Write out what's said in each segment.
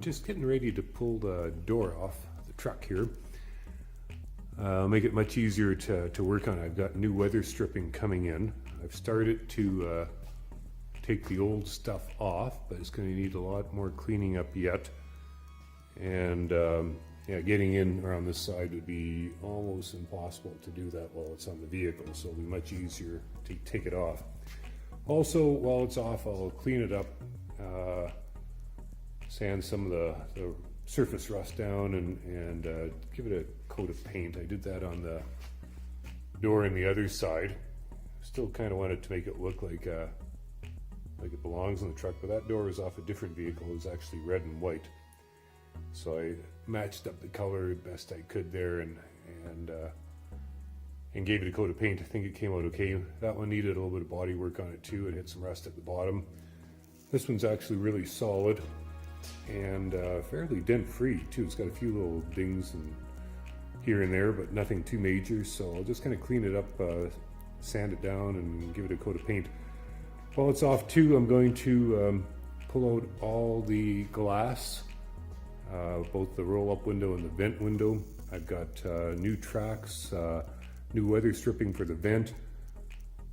just getting ready to pull the door off the truck here. Make it much easier to work on. I've got new weather stripping coming in. I've started to take the old stuff off, but it's going to need a lot more cleaning up yet. And yeah, getting in around this side would be almost impossible to do that while it's on the vehicle, so it'll be much easier to take it off. Also, while it's off, I'll clean it up, sand some of the surface rust down, and give it a coat of paint. I did that on the door on the other side. Still kind of wanted to make it look like it belongs in the truck, but that door was off a different vehicle. It was actually red and white, so I matched up the color best I could there, and gave it a coat of paint. I think it came out okay. That one needed a little bit of body work on it too. It had some rust at the bottom. This one's actually really solid and fairly dent free too. It's got a few little dings and here and there, but nothing too major. So I'll just kind of clean it up, sand it down, and give it a coat of paint. While it's off too, I'm going to pull out all the glass, both the roll-up window and the vent window. I've got new tracks, new weather stripping for the vent,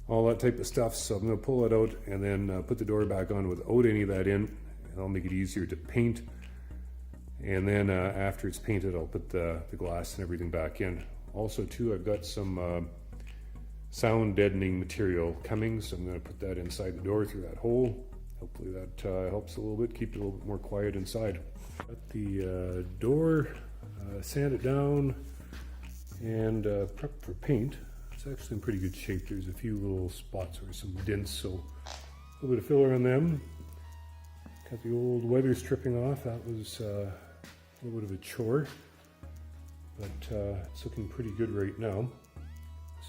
all that type of stuff. So I'm going to pull it out and then put the door back on without any of that in, and I'll make it easier to paint. And then after it's painted, I'll put the glass and everything back in. Also too, I've got some sound deadening material coming, so I'm going to put that inside the door through that hole. Hopefully that helps a little bit, keep it a little bit more quiet inside. Got the door sanded down and prepped for paint. It's actually in pretty good shape. There's a few little spots where some dents, so a little bit of filler on them. Got the old weather stripping off. That was a little bit of a chore, but it's looking pretty good right now.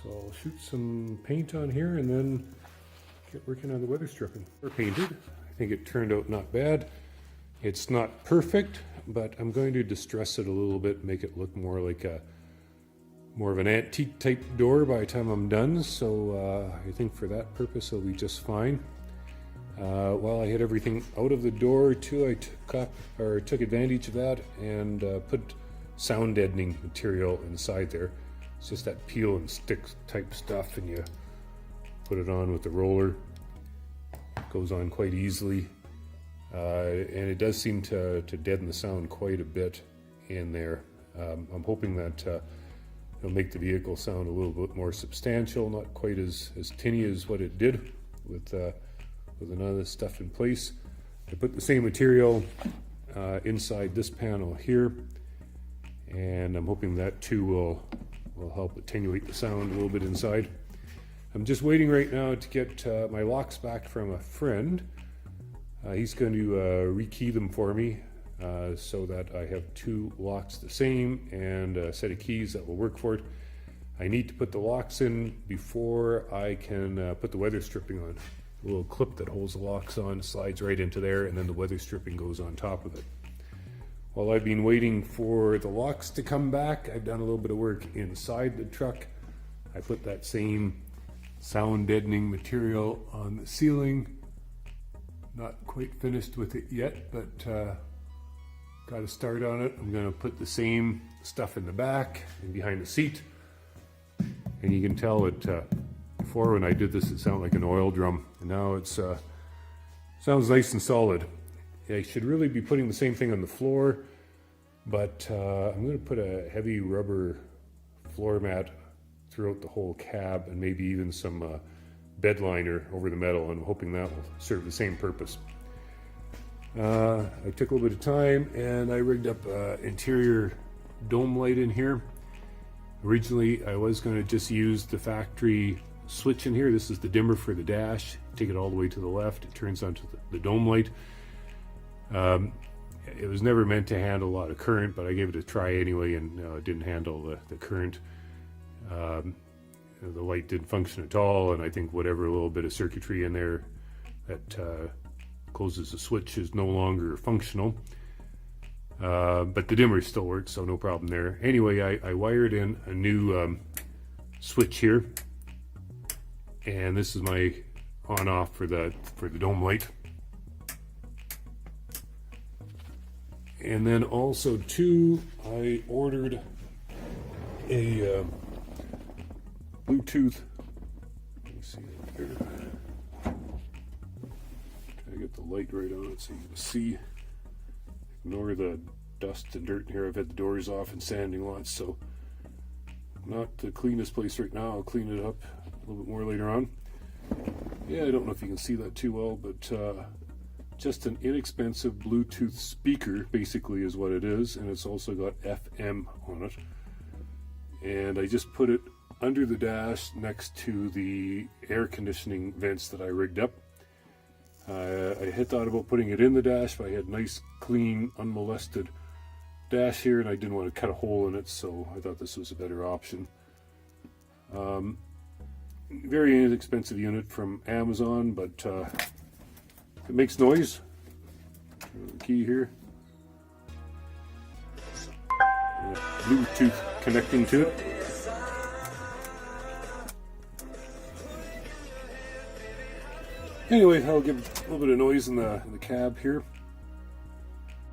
So I'll shoot some paint on here and then get working on the weather stripping. We're painted. I think it turned out not bad. It's not perfect, but I'm going to distress it a little bit, make it look more like more of an antique type door by the time I'm done. So I think for that purpose it'll be just fine. While I had everything out of the door too, I took advantage of that and put sound deadening material inside there. It's just that peel and stick type stuff, and you put it on with the roller. It goes on quite easily, and it does seem to deaden the sound quite a bit in there. I'm hoping that it'll make the vehicle sound a little bit more substantial, not quite as tinny as what it did with none of this stuff in place. I put the same material inside this panel here, and I'm hoping that too will help attenuate the sound a little bit inside. I'm just waiting right now to get my locks back from a friend. He's going to rekey them for me so that I have two locks the same and a set of keys that will work for it. I need to put the locks in before I can put the weather stripping on. A little clip that holds the locks on slides right into there, and then the weather stripping goes on top of it. While I've been waiting for the locks to come back, I've done a little bit of work inside the truck. I put that same sound deadening material on the ceiling. Not quite finished with it yet, but got to start on it. I'm going to put the same stuff in the back and behind the seat. And you can tell it before when I did this, it sounded like an oil drum, and now it's sounds nice and solid. I should really be putting the same thing on the floor, but I'm going to put a heavy rubber floor mat throughout the whole cab, and maybe even some bed liner over the metal, and I'm hoping that will serve the same purpose. I took a little bit of time and I rigged up an interior dome light in here. Originally I was going to just use the factory switch in here. This is the dimmer for the dash. Take it all the way to the left, it turns onto the dome light. It was never meant to handle a lot of current, but I gave it a try anyway, and it didn't handle the current. The light didn't function at all, and I think whatever little bit of circuitry in there that closes the switch is no longer functional. But the dimmer still works, so no problem there. Anyway, I wired in a new switch here, and this is my on-off for the dome light. And then also too, I ordered a Bluetooth. Let me see it there. Try to get the light right on it so you can see. Ignore the dust and dirt in here. I've had the doors off and sanding lots, so not the cleanest place right now. I'll clean it up a little bit more later on. Yeah, I don't know if you can see that too well, but just an inexpensive Bluetooth speaker basically is what it is, and it's also got FM on it. And I just put it under the dash next to the air conditioning vents that I rigged up. I had thought about putting it in the dash, but I had nice, clean, unmolested dash here, and I didn't want to cut a hole in it, so I thought this was a better option. Very inexpensive unit from Amazon, but it makes noise. The key here. Bluetooth connecting to it. Anyway, I'll give a little bit of noise in the cab here.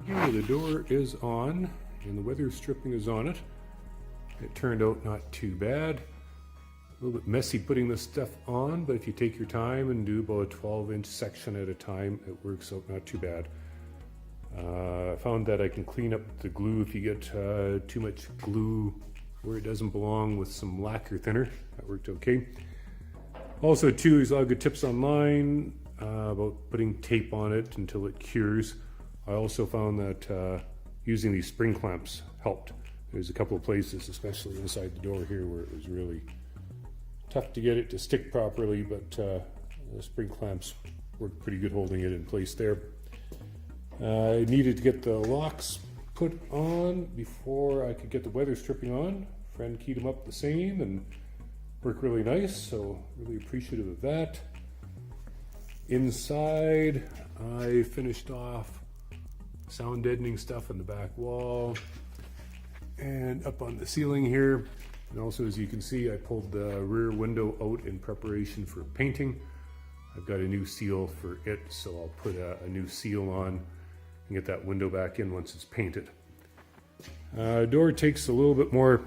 Here the door is on and the weather stripping is on it. It turned out not too bad. A little bit messy putting this stuff on, but if you take your time and do about a 12-inch section at a time, it works out not too bad. I found that I can clean up the glue if you get too much glue where it doesn't belong with some lacquer thinner. That worked okay. Also too, there's a lot of good tips online about putting tape on it until it cures. I also found that using these spring clamps helped. There's a couple of places, especially inside the door here, where it was really tough to get it to stick properly, but the spring clamps worked pretty good holding it in place there. I needed to get the locks put on before I could get the weather stripping on. Friend keyed them up the same and worked really nice, so really appreciative of that. Inside, I finished off sound deadening stuff on the back wall and up on the ceiling here. And also, as you can see, I pulled the rear window out in preparation for painting. I've got a new seal for it, so I'll put a new seal on and get that window back in once it's painted. Door takes a little bit more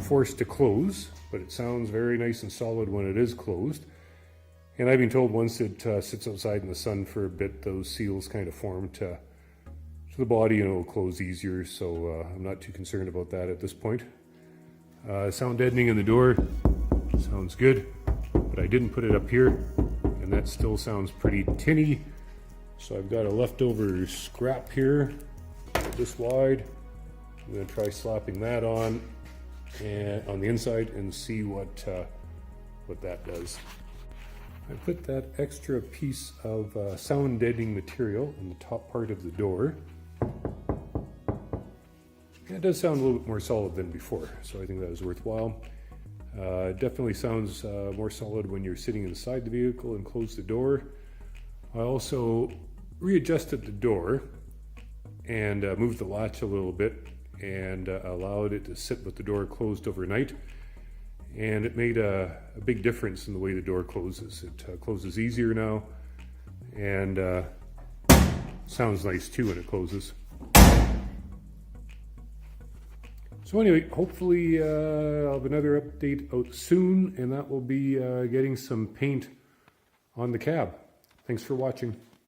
force to close, but it sounds very nice and solid when it is closed. And I've been told once it sits outside in the sun for a bit, those seals kind of form to the body and it'll close easier, so I'm not too concerned about that at this point. Sound deadening in the door sounds good, but I didn't put it up here, and that still sounds pretty tinny. So I've got a leftover scrap here, this wide. I'm going to try slapping that on the inside and see what that does. I put that extra piece of sound deadening material in the top part of the door. It does sound a little bit more solid than before, so I think that was worthwhile. It definitely sounds more solid when you're sitting inside the vehicle and close the door. I also readjusted the door and moved the latch a little bit and allowed it to sit with the door closed overnight. And it made a big difference in the way the door closes. It closes easier now and sounds nice too when it closes. So anyway, hopefully I'll have another update out soon, and that will be getting some paint on the cab. Thanks for watching.